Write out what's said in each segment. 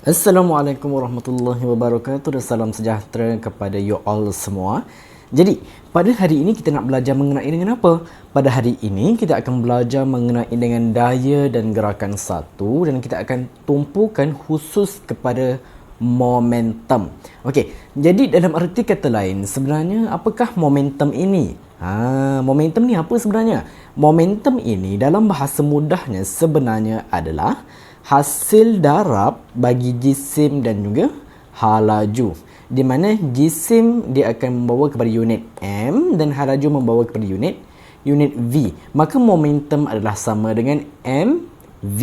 Assalamualaikum warahmatullahi wabarakatuh dan salam sejahtera kepada you all semua. Jadi, pada hari ini kita nak belajar mengenai dengan apa? Pada hari ini kita akan belajar mengenai dengan daya dan gerakan satu dan kita akan tumpukan khusus kepada momentum. Okey, jadi dalam arti kata lain, sebenarnya apakah momentum ini? Momentum ni apa sebenarnya? Momentum ini dalam bahasa mudahnya sebenarnya adalah hasil darab bagi jisim dan juga halaju, di mana jisim dia akan membawa kepada unit M dan halaju membawa kepada unit V. Maka momentum adalah sama dengan mv.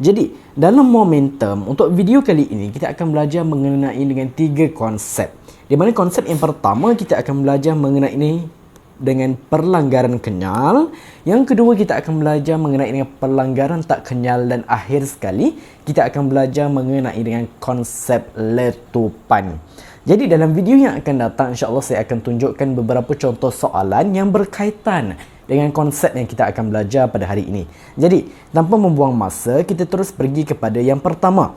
Jadi dalam momentum, untuk video kali ini kita akan belajar mengenai dengan 3 konsep, di mana konsep yang pertama kita akan belajar mengenai dengan perlanggaran kenyal. Yang kedua kita akan belajar mengenai dengan perlanggaran tak kenyal, dan akhir sekali kita akan belajar mengenai dengan konsep letupan. Jadi dalam video yang akan datang, insya-Allah saya akan tunjukkan beberapa contoh soalan yang berkaitan dengan konsep yang kita akan belajar pada hari ini. Jadi tanpa membuang masa, kita terus pergi kepada yang pertama.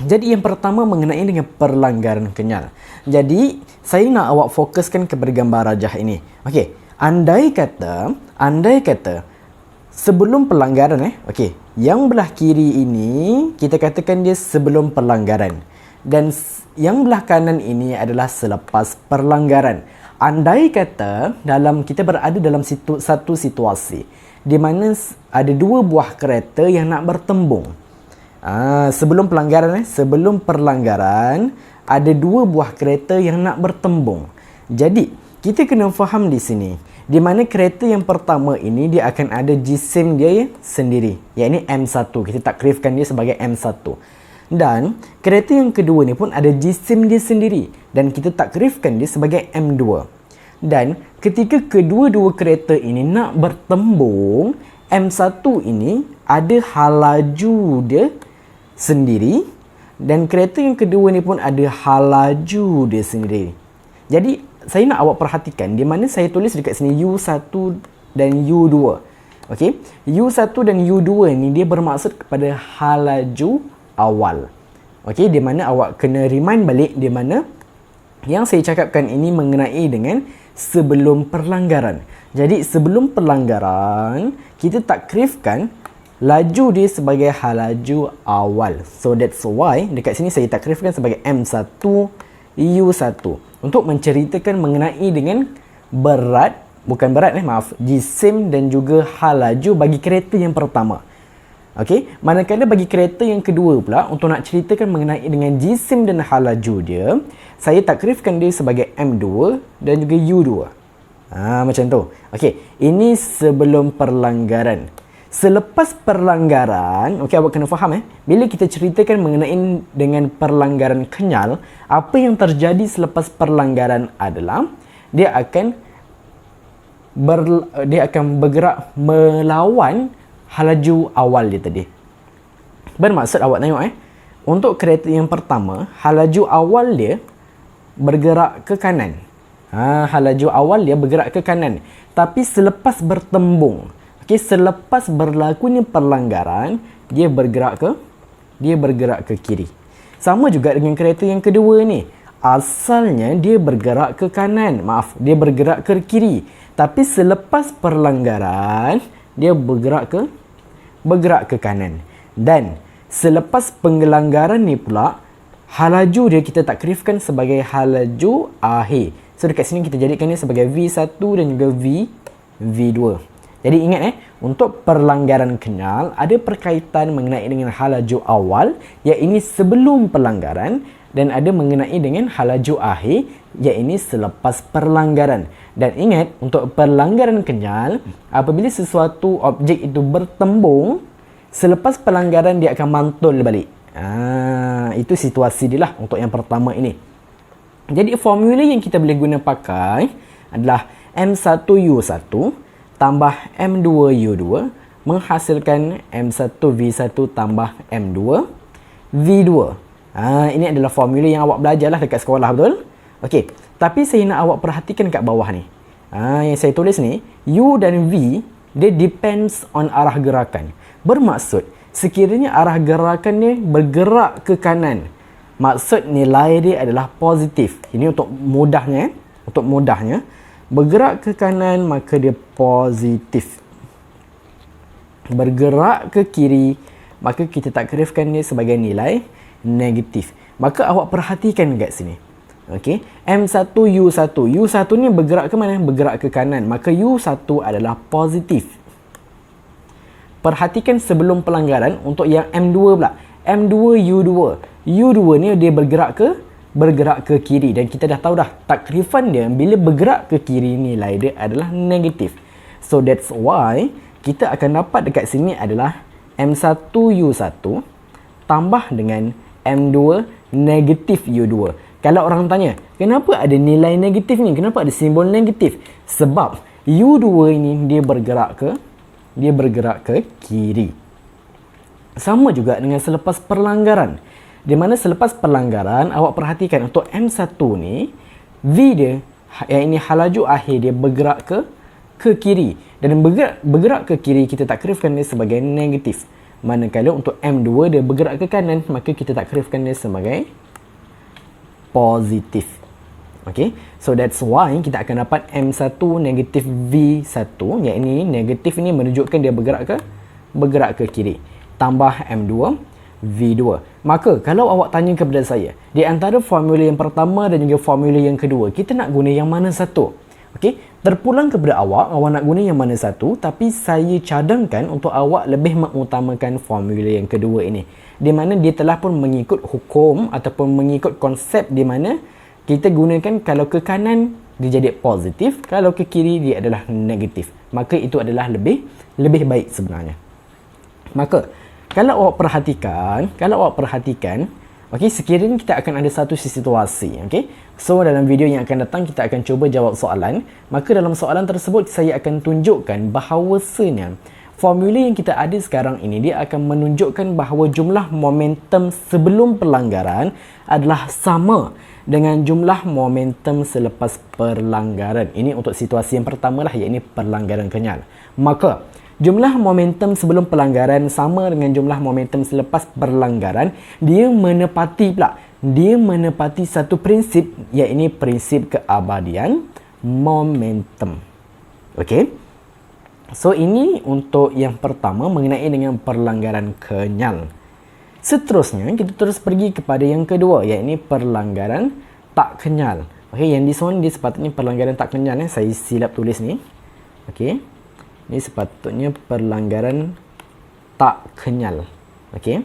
Jadi yang pertama mengenai dengan perlanggaran kenyal. Jadi saya nak awak fokuskan kepada gambar rajah ini. Okey, andai kata sebelum pelanggaran okey, yang belah kiri ini kita katakan dia sebelum pelanggaran dan yang belah kanan ini adalah selepas pelanggaran. Andai kata kita berada dalam satu situasi di mana ada dua buah kereta yang nak bertembung. Sebelum perlanggaran ada dua buah kereta yang nak bertembung. Jadi kita kena faham di sini, di mana kereta yang pertama ini dia akan ada jisim dia sendiri, iaitu M1. Kita takrifkan dia sebagai M1. Dan kereta yang kedua ni pun ada jisim dia sendiri dan kita takrifkan dia sebagai M2. Dan ketika kedua-dua kereta ini nak bertembung, M1 ini ada halaju dia sendiri dan kereta yang kedua ni pun ada halaju dia sendiri. Jadi saya nak awak perhatikan di mana saya tulis dekat sini U1 dan U2. Okey, U1 dan U2 ni dia bermaksud kepada halaju awal. Okey, di mana awak kena remind balik di mana yang saya cakapkan ini mengenai dengan sebelum perlanggaran. Jadi sebelum pelanggaran kita takrifkan laju dia sebagai halaju awal. So that's why dekat sini saya takrifkan sebagai M1 U1 untuk menceritakan mengenai dengan jisim dan juga halaju bagi kereta yang pertama. Okey, manakala bagi kereta yang kedua pula, untuk nak ceritakan mengenai dengan jisim dan halaju dia, saya takrifkan dia sebagai M2 dan juga U2. Macam tu. Okey, ini sebelum perlanggaran. Selepas perlanggaran, okey, awak kena faham bila kita ceritakan mengenai dengan perlanggaran kenyal, apa yang terjadi selepas perlanggaran adalah dia akan bergerak melawan halaju awal dia tadi. Bermaksud awak tengok untuk kereta yang pertama, halaju awal dia bergerak ke kanan. Halaju awal dia bergerak ke kanan. Tapi selepas bertembung, selepas berlakunya perlanggaran, dia bergerak ke kiri. Sama juga dengan kereta yang kedua ni. Asalnya dia bergerak ke kanan. Dia bergerak ke kiri. Tapi selepas perlanggaran, dia bergerak ke kanan. Dan selepas pelanggaran ni pula, halaju dia kita takrifkan sebagai halaju akhir. So dekat sini kita jadikan dia sebagai V1 dan juga V2. Jadi ingat untuk perlanggaran kenyal ada perkaitan mengenai dengan halaju awal, iaitu sebelum pelanggaran, dan ada mengenai dengan halaju akhir, iaitu selepas perlanggaran. Dan ingat untuk perlanggaran kenyal, apabila sesuatu objek itu bertembung, selepas pelanggaran dia akan mantul balik. Itu situasi dia lah untuk yang pertama ini. Jadi formula yang kita boleh guna pakai adalah M1U1 tambah M2U2 menghasilkan M1V1 tambah M2V2. Ini adalah formula yang awak belajarlah dekat sekolah, betul? Okey, tapi saya nak awak perhatikan kat bawah ni. Yang saya tulis ni, U dan V, dia depends on arah gerakan. Bermaksud, Sekiranya arah gerakan dia bergerak ke kanan, maksud nilai dia adalah positif. Ini untuk mudahnya, bergerak ke kanan maka dia positif. Bergerak ke kiri maka kita takrifkan dia sebagai nilai negatif. Maka awak perhatikan kat sini. Okey, M1 U1. U1 ni bergerak ke mana? Bergerak ke kanan. Maka U1 adalah positif. Perhatikan sebelum pelanggaran untuk yang M2 pula. M2 U2. U2 ni dia bergerak ke kiri, dan kita dah tahu dah takrifan dia bila bergerak ke kiri nilai dia adalah negatif. So that's why kita akan dapat dekat sini adalah M1 U1 tambah dengan M2 negatif U2. Kalau orang tanya, kenapa ada nilai negatif ni? Kenapa ada simbol negatif? Sebab U2 ini dia bergerak ke kiri. Sama juga dengan selepas perlanggaran. Di mana selepas perlanggaran, awak perhatikan untuk M1 ni, V dia, yang ini halaju akhir dia bergerak ke kiri. Dan bergerak ke kiri, kita takrifkan dia sebagai negatif. Manakala untuk M2 dia bergerak ke kanan, maka kita takrifkan dia sebagai positif. Okay, so that's why kita akan dapat M1 negatif V1, yang ini negatif ini menunjukkan dia bergerak ke kiri, tambah M2 V2. Maka kalau awak tanya kepada saya, di antara formula yang pertama dan juga formula yang kedua, kita nak guna yang mana satu? Okey, terpulang kepada awak nak guna yang mana satu, tapi saya cadangkan untuk awak lebih mengutamakan formula yang kedua ini, di mana dia telah pun mengikut hukum ataupun mengikut konsep di mana kita gunakan kalau ke kanan dia jadi positif, kalau ke kiri dia adalah negatif. Maka itu adalah lebih baik sebenarnya. Maka kalau awak perhatikan, okey, sekiranya kita akan ada satu situasi, okey. So dalam video yang akan datang kita akan cuba jawab soalan. Maka dalam soalan tersebut saya akan tunjukkan bahawasanya formula yang kita ada sekarang ini dia akan menunjukkan bahawa jumlah momentum sebelum pelanggaran adalah sama dengan jumlah momentum selepas perlanggaran. Ini untuk situasi yang pertama lah, iaitu perlanggaran kenyal. Maka jumlah momentum sebelum pelanggaran sama dengan jumlah momentum selepas perlanggaran. Dia menepati satu prinsip, iaitu prinsip keabadian momentum. Okey. So ini untuk yang pertama mengenai dengan perlanggaran kenyal. Seterusnya kita terus pergi kepada yang kedua, iaitu perlanggaran tak kenyal. Okey, yang di sini dia sepatutnya perlanggaran tak kenyal, saya silap tulis ni. Okey. Ini sepatutnya perlanggaran tak kenyal. Okey.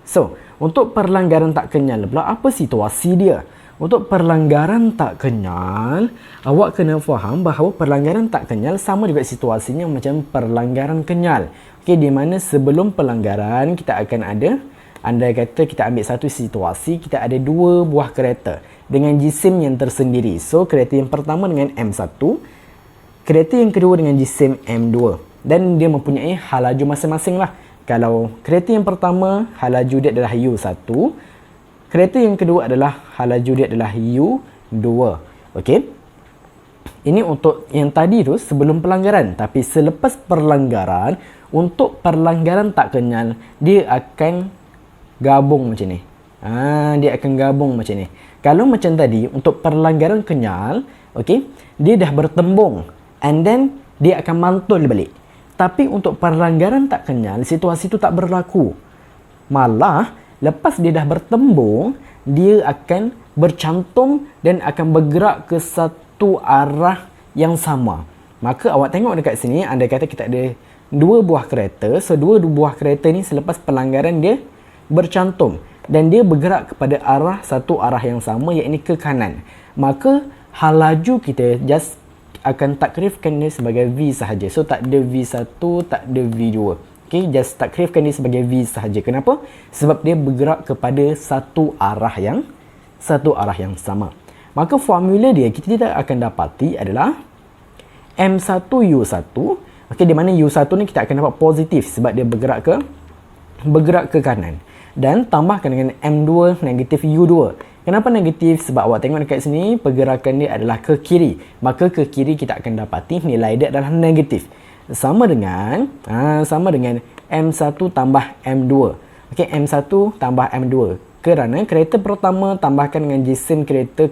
So, untuk perlanggaran tak kenyal pula, apa situasi dia? Untuk perlanggaran tak kenyal, awak kena faham bahawa perlanggaran tak kenyal sama juga situasinya macam perlanggaran kenyal. Okey, di mana sebelum pelanggaran kita akan ada, andai kata kita ambil satu situasi, kita ada dua buah kereta dengan jisim yang tersendiri. So, kereta yang pertama dengan M1, kereta yang kedua dengan jisim M2. Dan dia mempunyai halaju masing-masing lah. Kalau kereta yang pertama, halaju dia adalah U1. Kereta yang kedua adalah halaju dia adalah U2. Okey. Ini untuk yang tadi tu sebelum pelanggaran. Tapi selepas perlanggaran, untuk perlanggaran tak kenyal, dia akan gabung macam ni. Dia akan gabung macam ni. Kalau macam tadi, untuk perlanggaran kenyal, okey, dia dah bertembung. And then, dia akan mantul balik. Tapi untuk perlanggaran tak kenyal, situasi itu tak berlaku. Malah, lepas dia dah bertembung, dia akan bercantum dan akan bergerak ke satu arah yang sama. Maka awak tengok dekat sini, andai kata kita ada dua buah kereta. So, dua buah kereta ni selepas pelanggaran dia bercantum. Dan dia bergerak kepada satu arah yang sama, iaitu ke kanan. Maka, halaju kita just akan takrifkan dia sebagai V sahaja. So, tak ada V1, tak ada V2. Okay, just takrifkan dia sebagai V sahaja. Kenapa? Sebab dia bergerak kepada satu arah yang sama. Maka formula dia kita tidak akan dapati adalah M1U1. Okay, di mana U1 ni kita akan dapat positif sebab dia bergerak ke kanan. Dan tambahkan dengan M2 negatif U2. Kenapa negatif? Sebab awak tengok dekat sini pergerakan dia adalah ke kiri. Maka ke kiri kita akan dapati nilai dia adalah negatif. Sama dengan M1 tambah M2. Okey, M1 tambah M2. Kerana kereta pertama tambahkan dengan jisim kereta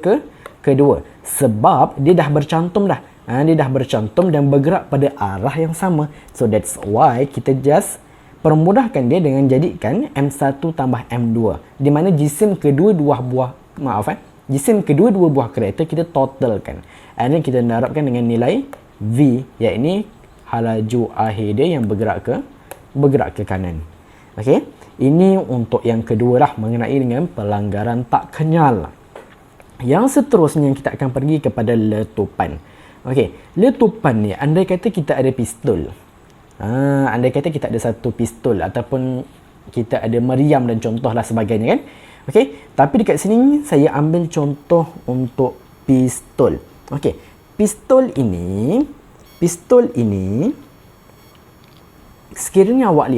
kedua. Sebab dia dah bercantum dah. Dia dah bercantum dan bergerak pada arah yang sama. So that's why kita just permudahkan dia dengan jadikan M1 tambah M2. Di mana jisim kedua-dua buah kereta kita totalkan. And then kita darabkan dengan nilai V, iaitu halaju akhir dia yang bergerak ke kanan. Okey. Ini untuk yang kedua lah, mengenai dengan pelanggaran tak kenyal. Yang seterusnya kita akan pergi kepada letupan. Okey, letupan ni andai kata kita ada pistol. Andai kata kita ada satu pistol ataupun kita ada meriam dan contoh lah sebagainya kan. Okey, tapi dekat sini saya ambil contoh untuk pistol. Okey, pistol ini sekiranya awak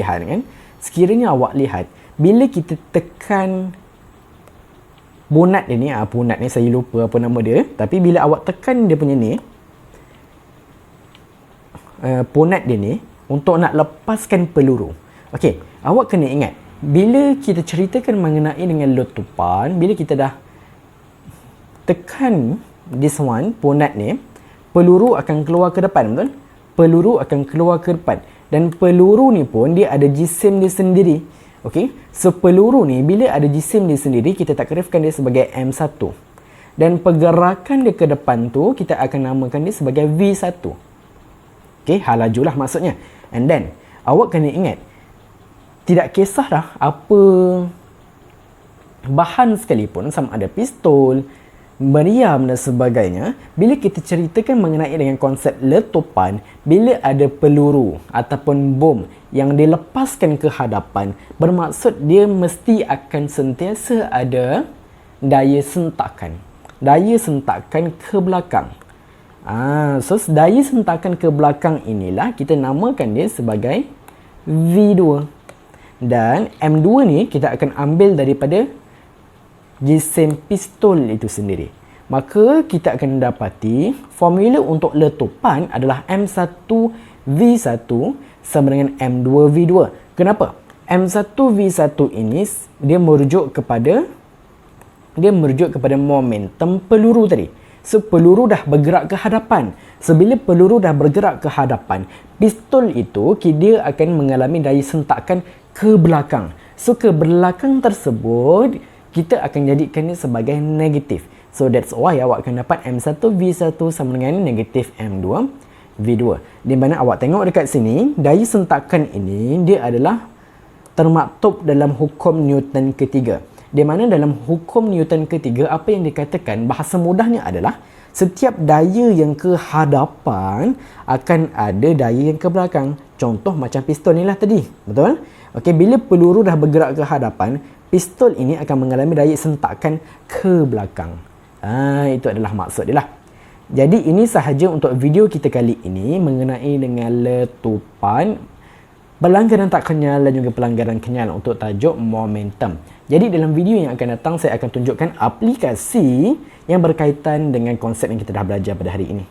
lihat bila kita tekan bonat dia ni, bonat ni saya lupa apa nama dia, tapi bila awak tekan dia punya ni, bonat dia ni untuk nak lepaskan peluru. Okey, awak kena ingat bila kita ceritakan mengenai dengan letupan, bila kita dah tekan this one, bonat ni, peluru akan keluar ke depan, betul? Peluru akan keluar ke depan. Dan peluru ni pun dia ada jisim dia sendiri. Okey, so peluru ni bila ada jisim dia sendiri, kita takrifkan dia sebagai M1. Dan pergerakan dia ke depan tu kita akan namakan dia sebagai V1. Okey, halajulah maksudnya. And then awak kena ingat, tidak kisah dah apa bahan sekalipun, sama ada pistol, meriam dan sebagainya, bila kita ceritakan mengenai dengan konsep letupan, bila ada peluru ataupun bom yang dilepaskan ke hadapan, bermaksud dia mesti akan sentiasa ada daya sentakan ke belakang. So daya sentakan ke belakang inilah kita namakan dia sebagai V2. Dan M2 ni kita akan ambil daripada jisim pistol itu sendiri. Maka kita akan dapati formula untuk letupan adalah M1V1 sama dengan M2V2. Kenapa? M1V1 ini dia merujuk kepada momentum peluru tadi. So peluru dah bergerak ke hadapan. So bila peluru dah bergerak ke hadapan, pistol itu dia akan mengalami daya sentakan ke belakang. So ke belakang tersebut kita akan jadikannya sebagai negatif. So that's why awak akan dapat M1V1 sama dengan negatif M2V2. Di mana awak tengok dekat sini, daya sentakan ini dia adalah termaktub dalam hukum Newton ketiga. Di mana dalam hukum Newton ketiga, apa yang dikatakan, bahasa mudahnya adalah setiap daya yang ke hadapan akan ada daya yang ke belakang. Contoh macam pistol ni lah tadi, betul? Okey, bila peluru dah bergerak ke hadapan, pistol ini akan mengalami daya sentakan ke belakang. Itu adalah maksud dia lah. Jadi ini sahaja untuk video kita kali ini mengenai dengan letupan, pelanggaran tak kenyal dan juga pelanggaran kenyal untuk tajuk momentum. Jadi dalam video yang akan datang saya akan tunjukkan aplikasi yang berkaitan dengan konsep yang kita dah belajar pada hari ini.